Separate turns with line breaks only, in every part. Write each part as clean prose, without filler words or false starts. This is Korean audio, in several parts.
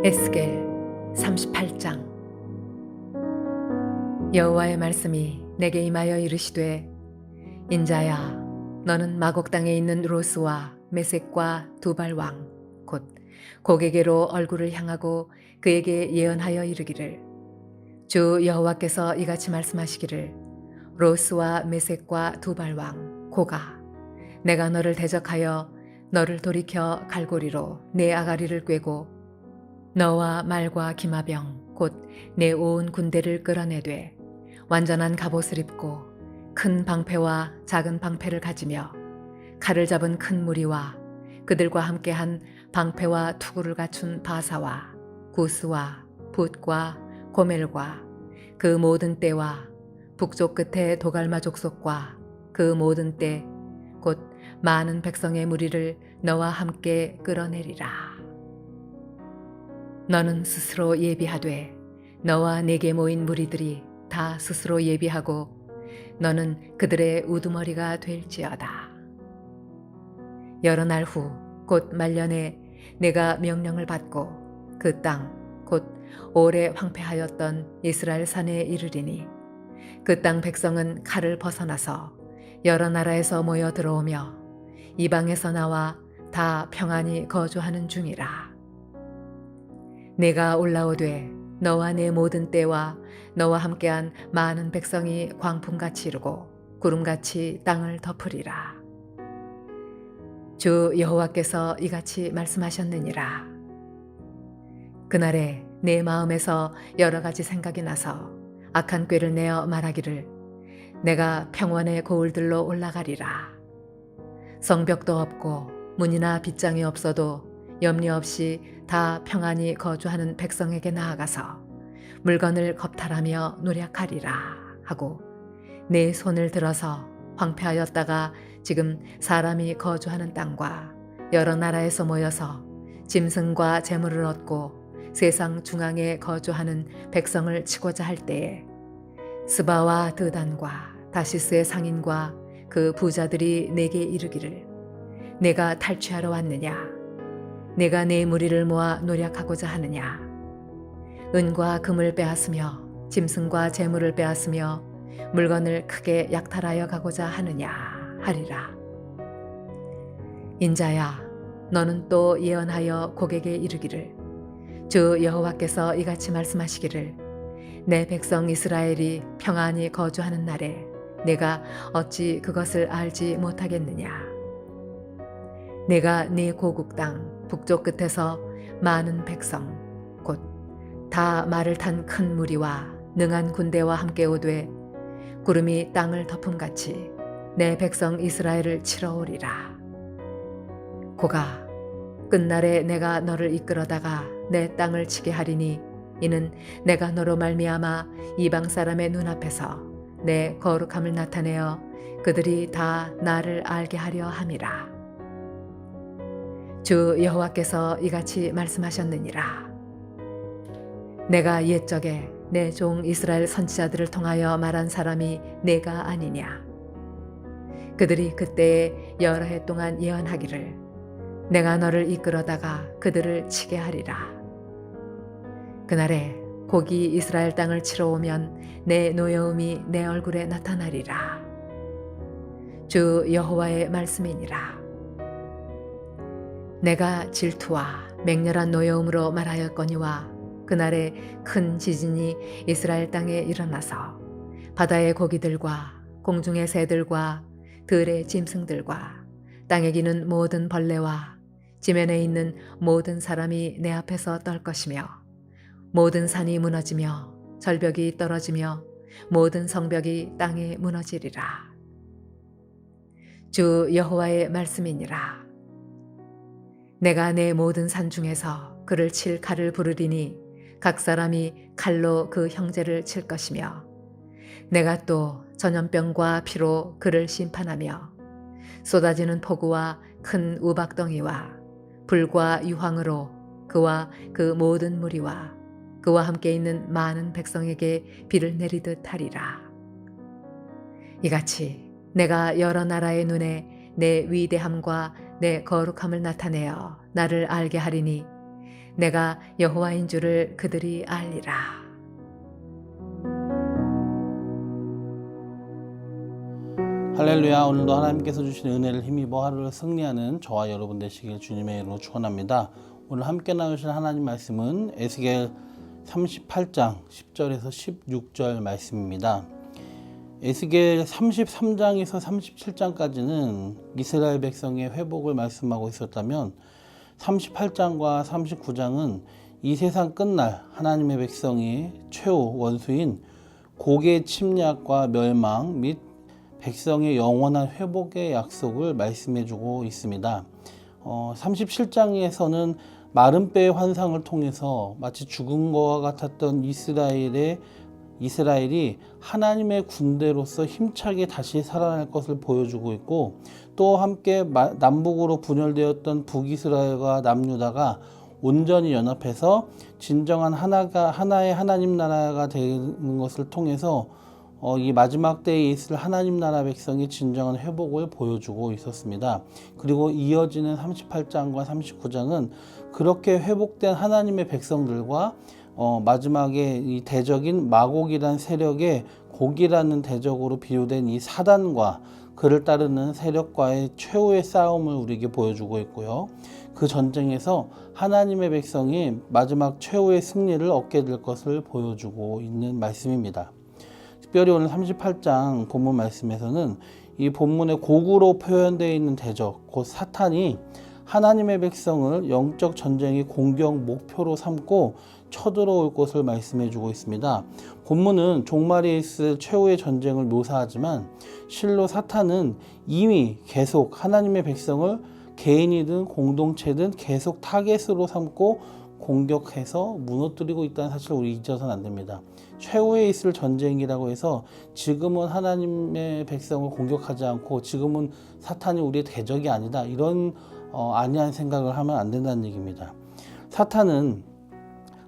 에스겔 38장. 여호와의 말씀이 내게 임하여 이르시되, 인자야, 너는 마곡 땅에 있는 로스와 메섹과 두발 왕 곧 고게게로 얼굴을 향하고 그에게 예언하여 이르기를, 주 여호와께서 이같이 말씀하시기를, 로스와 메섹과 두발 왕 고가, 내가 너를 대적하여 너를 돌이켜 갈고리로 내 아가리를 꿰고 너와 말과 기마병 곧 내 온 군대를 끌어내되 완전한 갑옷을 입고 큰 방패와 작은 방패를 가지며 칼을 잡은 큰 무리와 그들과 함께한 방패와 투구를 갖춘 바사와 구스와 붓과 고멜과 그 모든 떼와 북쪽 끝에 도갈마 족속과 그 모든 떼 곧 많은 백성의 무리를 너와 함께 끌어내리라. 너는 스스로 예비하되 너와 내게 모인 무리들이 다 스스로 예비하고 너는 그들의 우두머리가 될지어다. 여러 날 후 곧 말년에 내가 명령을 받고 그 땅 곧 오래 황폐하였던 이스라엘 산에 이르리니, 그 땅 백성은 칼을 벗어나서 여러 나라에서 모여 들어오며 이방에서 나와 다 평안히 거주하는 중이라. 내가 올라오되 너와 내 모든 떼와 너와 함께한 많은 백성이 광풍같이 이르고 구름같이 땅을 덮으리라. 주 여호와께서 이같이 말씀하셨느니라. 그날에 내 마음에서 여러 가지 생각이 나서 악한 꾀를 내어 말하기를, 내가 평원의 고을들로 올라가리라. 성벽도 없고 문이나 빗장이 없어도 염려 없이 다 평안히 거주하는 백성에게 나아가서 물건을 겁탈하며 노력하리라 하고, 내 손을 들어서 황폐하였다가 지금 사람이 거주하는 땅과 여러 나라에서 모여서 짐승과 재물을 얻고 세상 중앙에 거주하는 백성을 치고자 할 때에 스바와 드단과 다시스의 상인과 그 부자들이 내게 이르기를, 내가 탈취하러 왔느냐? 내가 내 무리를 모아 노력하고자 하느냐? 은과 금을 빼앗으며 짐승과 재물을 빼앗으며 물건을 크게 약탈하여 가고자 하느냐 하리라. 인자야, 너는 또 예언하여 고객에게 이르기를, 주 여호와께서 이같이 말씀하시기를, 내 백성 이스라엘이 평안히 거주하는 날에 내가 어찌 그것을 알지 못하겠느냐? 내가 네 고국 땅 북쪽 끝에서 많은 백성 곧 다 말을 탄 큰 무리와 능한 군대와 함께 오되 구름이 땅을 덮음같이 내 백성 이스라엘을 치러 오리라. 고가, 끝날에 내가 너를 이끌어다가 내 땅을 치게 하리니, 이는 내가 너로 말미암아 이방 사람의 눈앞에서 내 거룩함을 나타내어 그들이 다 나를 알게 하려 함이라. 주 여호와께서 이같이 말씀하셨느니라. 내가 옛적에 내 종 이스라엘 선지자들을 통하여 말한 사람이 내가 아니냐? 그들이 그때에 여러 해 동안 예언하기를, 내가 너를 이끌어다가 그들을 치게 하리라. 그날에 곡이 이스라엘 땅을 치러 오면 내 노여움이 내 얼굴에 나타나리라. 주 여호와의 말씀이니라. 내가 질투와 맹렬한 노여움으로 말하였거니와 그날에 큰 지진이 이스라엘 땅에 일어나서 바다의 고기들과 공중의 새들과 들의 짐승들과 땅에 기는 모든 벌레와 지면에 있는 모든 사람이 내 앞에서 떨 것이며, 모든 산이 무너지며 절벽이 떨어지며 모든 성벽이 땅에 무너지리라. 주 여호와의 말씀이니라. 내가 내 모든 산 중에서 그를 칠 칼을 부르리니 각 사람이 칼로 그 형제를 칠 것이며, 내가 또 전염병과 피로 그를 심판하며 쏟아지는 폭우와 큰 우박덩이와 불과 유황으로 그와 그 모든 무리와 그와 함께 있는 많은 백성에게 비를 내리듯 하리라. 이같이 내가 여러 나라의 눈에 내 위대함과 내 거룩함을 나타내어 나를 알게 하리니, 내가 여호와인 줄을 그들이 알리라.
할렐루야. 오늘도 하나님께서 주신 은혜를 힘입어 하루를 승리하는 저와 여러분 되시길 주님의 이름으로 축원합니다. 오늘 함께 나누실 하나님 말씀은 에스겔 38장 10절에서 16절 말씀입니다. 에스겔 33장에서 37장까지는 이스라엘 백성의 회복을 말씀하고 있었다면 38장과 39장은 이 세상 끝날 하나님의 백성의 최후 원수인 고개 침략과 멸망 및 백성의 영원한 회복의 약속을 말씀해주고 있습니다. 37장에서는 마른 뼈의 환상을 통해서 마치 죽은 것과 같았던 이스라엘이 하나님의 군대로서 힘차게 다시 살아날 것을 보여주고 있고, 또 함께 남북으로 분열되었던 북이스라엘과 남유다가 온전히 연합해서 진정한 하나의 하나님 나라가 되는 것을 통해서 이 마지막 때에 있을 하나님 나라 백성의 진정한 회복을 보여주고 있었습니다. 그리고 이어지는 38장과 39장은 그렇게 회복된 하나님의 백성들과 마지막에 이 대적인 마곡이란 세력의 곡이라는 대적으로 비유된 이 사단과 그를 따르는 세력과의 최후의 싸움을 우리에게 보여주고 있고요. 그 전쟁에서 하나님의 백성이 마지막 최후의 승리를 얻게 될 것을 보여주고 있는 말씀입니다. 특별히 오늘 38장 본문 말씀에서는 이 본문의 곡으로 표현되어 있는 대적, 곧 사탄이 하나님의 백성을 영적 전쟁의 공격 목표로 삼고 쳐들어올 것을 말씀해 주고 있습니다. 본문은 종말에 있을 최후의 전쟁을 묘사하지만 실로 사탄은 이미 계속 하나님의 백성을 개인이든 공동체든 계속 타겟으로 삼고 공격해서 무너뜨리고 있다는 사실을 우리 잊어서는 안 됩니다. 최후에 있을 전쟁이라고 해서 지금은 하나님의 백성을 공격하지 않고 지금은 사탄이 우리의 대적이 아니다, 이런 아니한 생각을 하면 안 된다는 얘기입니다. 사탄은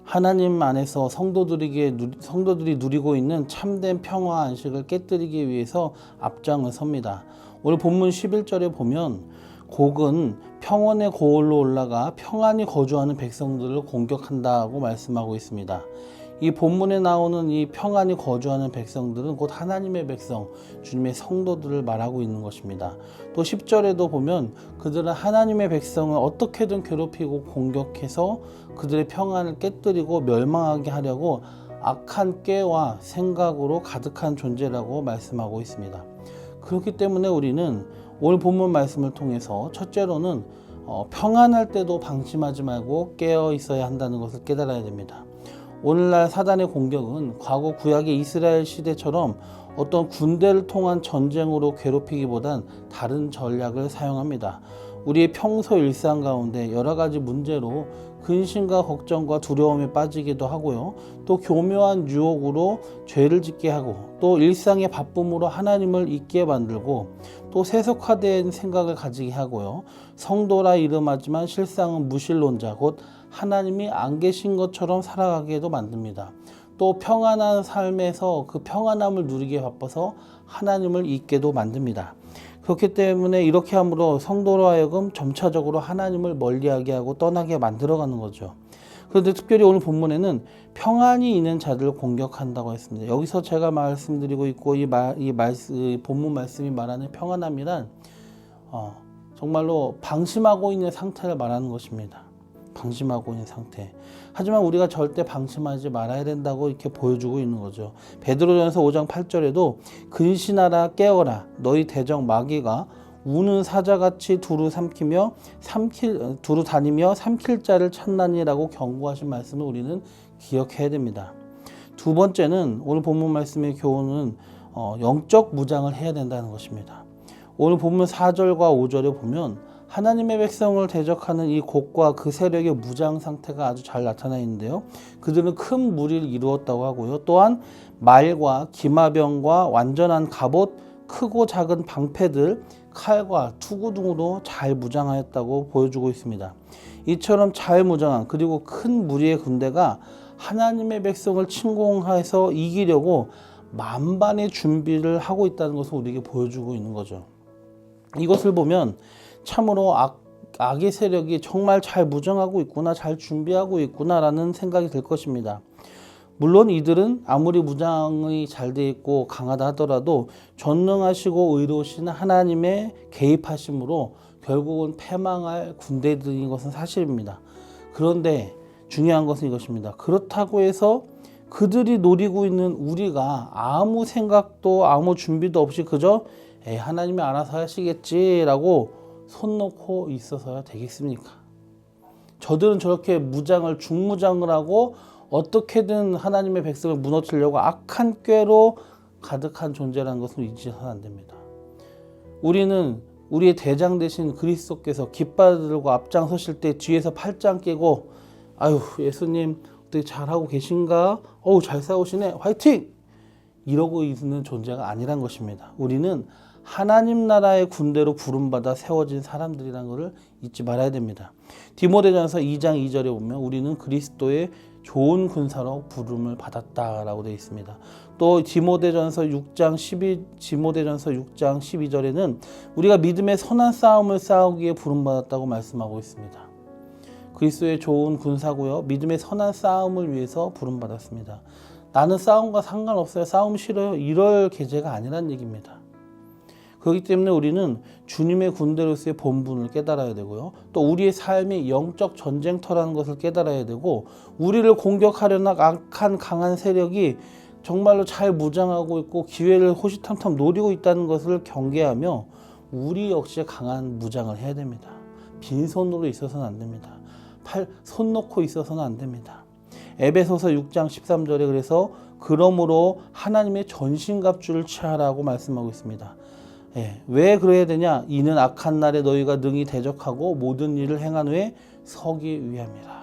하나님 안에서 성도들이 누리고 있는 참된 평화 안식을 깨뜨리기 위해서 앞장을 섭니다. 오늘 본문 11절에 보면 곡은 평원의 고을로 올라가 평안히 거주하는 백성들을 공격한다고 말씀하고 있습니다. 이 본문에 나오는 이 평안히 거주하는 백성들은 곧 하나님의 백성, 주님의 성도들을 말하고 있는 것입니다. 또 10절에도 보면 그들은 하나님의 백성을 어떻게든 괴롭히고 공격해서 그들의 평안을 깨뜨리고 멸망하게 하려고 악한 꾀와 생각으로 가득한 존재라고 말씀하고 있습니다. 그렇기 때문에 우리는 오늘 본문 말씀을 통해서 첫째로는 평안할 때도 방심하지 말고 깨어 있어야 한다는 것을 깨달아야 됩니다. 오늘날 사단의 공격은 과거 구약의 이스라엘 시대처럼 어떤 군대를 통한 전쟁으로 괴롭히기보단 다른 전략을 사용합니다. 우리의 평소 일상 가운데 여러 가지 문제로 근심과 걱정과 두려움에 빠지기도 하고요. 또 교묘한 유혹으로 죄를 짓게 하고, 또 일상의 바쁨으로 하나님을 잊게 만들고, 또 세속화된 생각을 가지게 하고요. 성도라 이름하지만 실상은 무신론자, 곧 하나님이 안 계신 것처럼 살아가게도 만듭니다. 또 평안한 삶에서 그 평안함을 누리기에 바빠서 하나님을 잊게도 만듭니다. 그렇기 때문에 이렇게 함으로 성도로 하여금 점차적으로 하나님을 멀리하게 하고 떠나게 만들어가는 거죠. 그런데 특별히 오늘 본문에는 평안이 있는 자들을 공격한다고 했습니다. 여기서 제가 말씀드리고 있고 이 본문 말씀이 말하는 평안함이란 정말로 방심하고 있는 상태를 말하는 것입니다. 방심하고 있는 상태. 하지만 우리가 절대 방심하지 말아야 된다고 이렇게 보여주고 있는 거죠. 베드로전서 5장 8절에도 근신하라 깨어라 너희 대적 마귀가 우는 사자같이 두루 다니며 삼킬 자를 찾나니라고 경고하신 말씀을 우리는 기억해야 됩니다. 두 번째는 오늘 본문 말씀의 교훈은 영적 무장을 해야 된다는 것입니다. 오늘 본문 4절과 5절에 보면 하나님의 백성을 대적하는 이 곡과 그 세력의 무장 상태가 아주 잘 나타나 있는데요. 그들은 큰 무리를 이루었다고 하고요. 또한 말과 기마병과 완전한 갑옷, 크고 작은 방패들, 칼과 투구 등으로 잘 무장하였다고 보여주고 있습니다. 이처럼 잘 무장한 그리고 큰 무리의 군대가 하나님의 백성을 침공해서 이기려고 만반의 준비를 하고 있다는 것을 우리에게 보여주고 있는 거죠. 이것을 보면 참으로 악의 세력이 정말 잘 무장하고 있구나, 잘 준비하고 있구나라는 생각이 들 것입니다. 물론 이들은 아무리 무장이 잘 돼 있고 강하다 하더라도 전능하시고 의로우신 하나님의 개입하심으로 결국은 패망할 군대들인 것은 사실입니다. 그런데 중요한 것은 이것입니다. 그렇다고 해서 그들이 노리고 있는 우리가 아무 생각도 아무 준비도 없이 그저 하나님이 알아서 하시겠지라고 손 놓고 있어서야 되겠습니까? 저들은 저렇게 무장을 중무장을 하고 어떻게든 하나님의 백성을 무너뜨리려고 악한 꾀로 가득한 존재라는 것을 잊어서는 안 됩니다. 우리는 우리의 대장 되신 그리스도께서 깃발 들고 앞장서실 때 뒤에서 팔짱 끼고 아유 예수님 어떻게 잘하고 계신가? 어우 잘 싸우시네 화이팅! 이러고 있는 존재가 아니란 것입니다. 우리는 하나님 나라의 군대로 부름받아 세워진 사람들이라는 것을 잊지 말아야 됩니다. 디모데전서 2장 2절에 보면 우리는 그리스도의 좋은 군사로 부름을 받았다라고 되어 있습니다. 또 디모데전서 6장 12절에는 우리가 믿음의 선한 싸움을 싸우기에 부름받았다고 말씀하고 있습니다. 그리스도의 좋은 군사고요. 믿음의 선한 싸움을 위해서 부름받았습니다. 나는 싸움과 상관없어요. 싸움 싫어요. 이럴 계제가 아니란 얘기입니다. 그렇기 때문에 우리는 주님의 군대로서의 본분을 깨달아야 되고요. 또 우리의 삶이 영적 전쟁터라는 것을 깨달아야 되고 우리를 공격하려는 악한 강한 세력이 정말로 잘 무장하고 있고 기회를 호시탐탐 노리고 있다는 것을 경계하며 우리 역시 강한 무장을 해야 됩니다. 빈손으로 있어서는 안 됩니다. 손 놓고 있어서는 안 됩니다. 에베소서 6장 13절에 그래서 그러므로 하나님의 전신갑주를 취하라고 말씀하고 있습니다. 왜 그래야 되냐? 이는 악한 날에 너희가 능히 대적하고 모든 일을 행한 후에 서기 위함이라.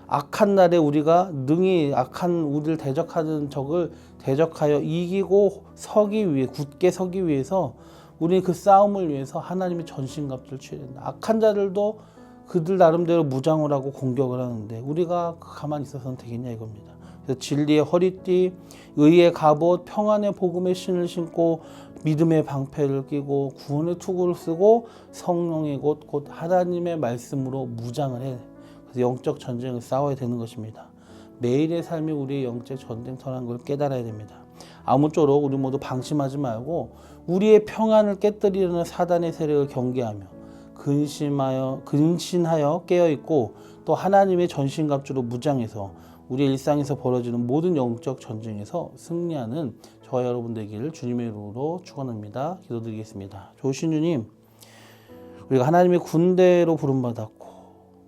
악한 날에 우리가 능히 악한 우리를 대적하는 적을 대적하여 이기고 서기 위해 굳게 서기 위해서 우리는 그 싸움을 위해서 하나님의 전신갑주를 취해야 된다. 악한 자들도 그들 나름대로 무장을 하고 공격을 하는데 우리가 가만히 있어서는 되겠냐 이겁니다. 그래서 진리의 허리띠, 의의 갑옷, 평안의 복음의 신을 신고 믿음의 방패를 끼고 구원의 투구를 쓰고 성령의 곧 하나님의 말씀으로 무장을 해. 그래서 영적 전쟁을 싸워야 되는 것입니다. 매일의 삶이 우리의 영적 전쟁터라는 걸 깨달아야 됩니다. 아무쪼록 우리 모두 방심하지 말고 우리의 평안을 깨뜨리려는 사단의 세력을 경계하며 근신하여 깨어있고 또 하나님의 전신갑주로 무장해서 우리 일상에서 벌어지는 모든 영적 전쟁에서 승리하는 저와 여러분 되기를 주님의 이름으로 축원합니다. 기도드리겠습니다. 좋으신 주님, 우리가 하나님의 군대로 부름받았고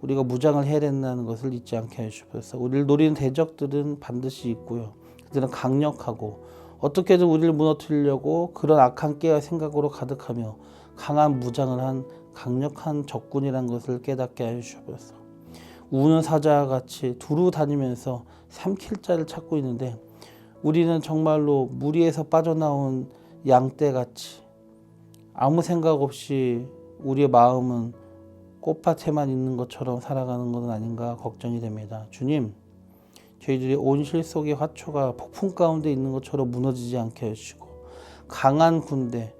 우리가 무장을 해야 된다는 것을 잊지 않게 해주셔서 우리를 노리는 대적들은 반드시 있고요. 그들은 강력하고 어떻게든 우리를 무너뜨리려고 그런 악한 깨와 생각으로 가득하며 강한 무장을 한 강력한 적군이라는 것을 깨닫게 해주셔서 우는 사자와 같이 두루 다니면서 삼킬 자를 찾고 있는데 우리는 정말로 무리에서 빠져나온 양떼같이 아무 생각 없이 우리의 마음은 꽃밭에만 있는 것처럼 살아가는 것은 아닌가 걱정이 됩니다. 주님, 저희들이 온실 속의 화초가 폭풍 가운데 있는 것처럼 무너지지 않게 해주시고 강한 군대,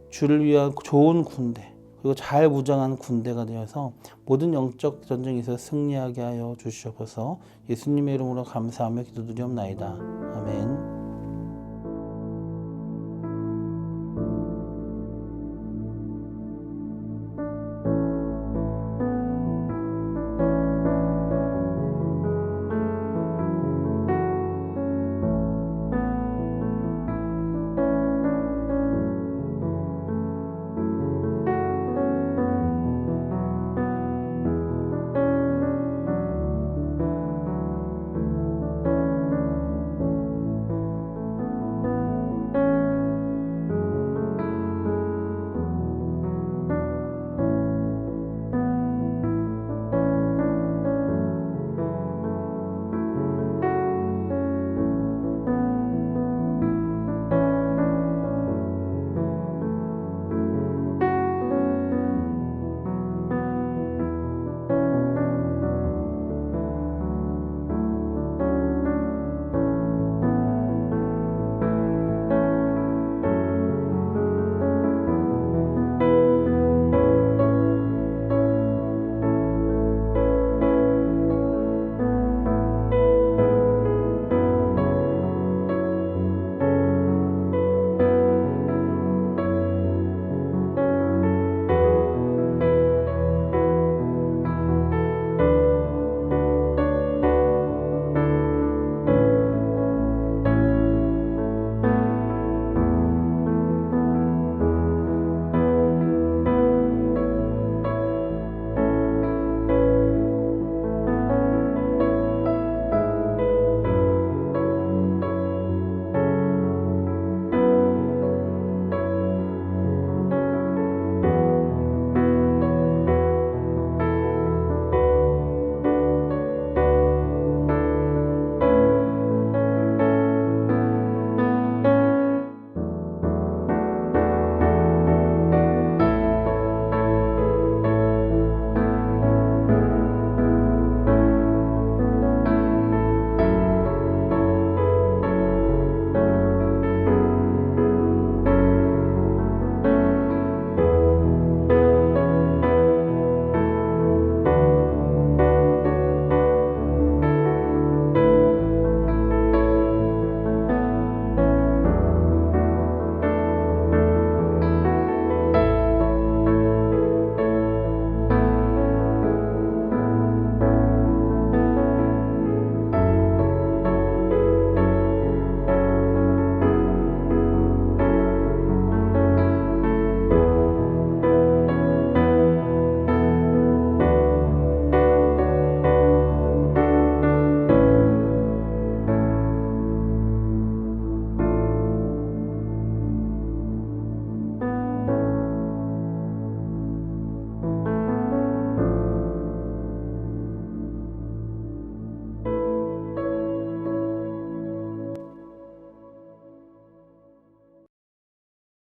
주를 위한 좋은 군대 그리고 잘 무장한 군대가 되어서 모든 영적 전쟁에서 승리하게 하여 주시옵소서. 예수님의 이름으로 감사하며 기도드리옵나이다. 아멘.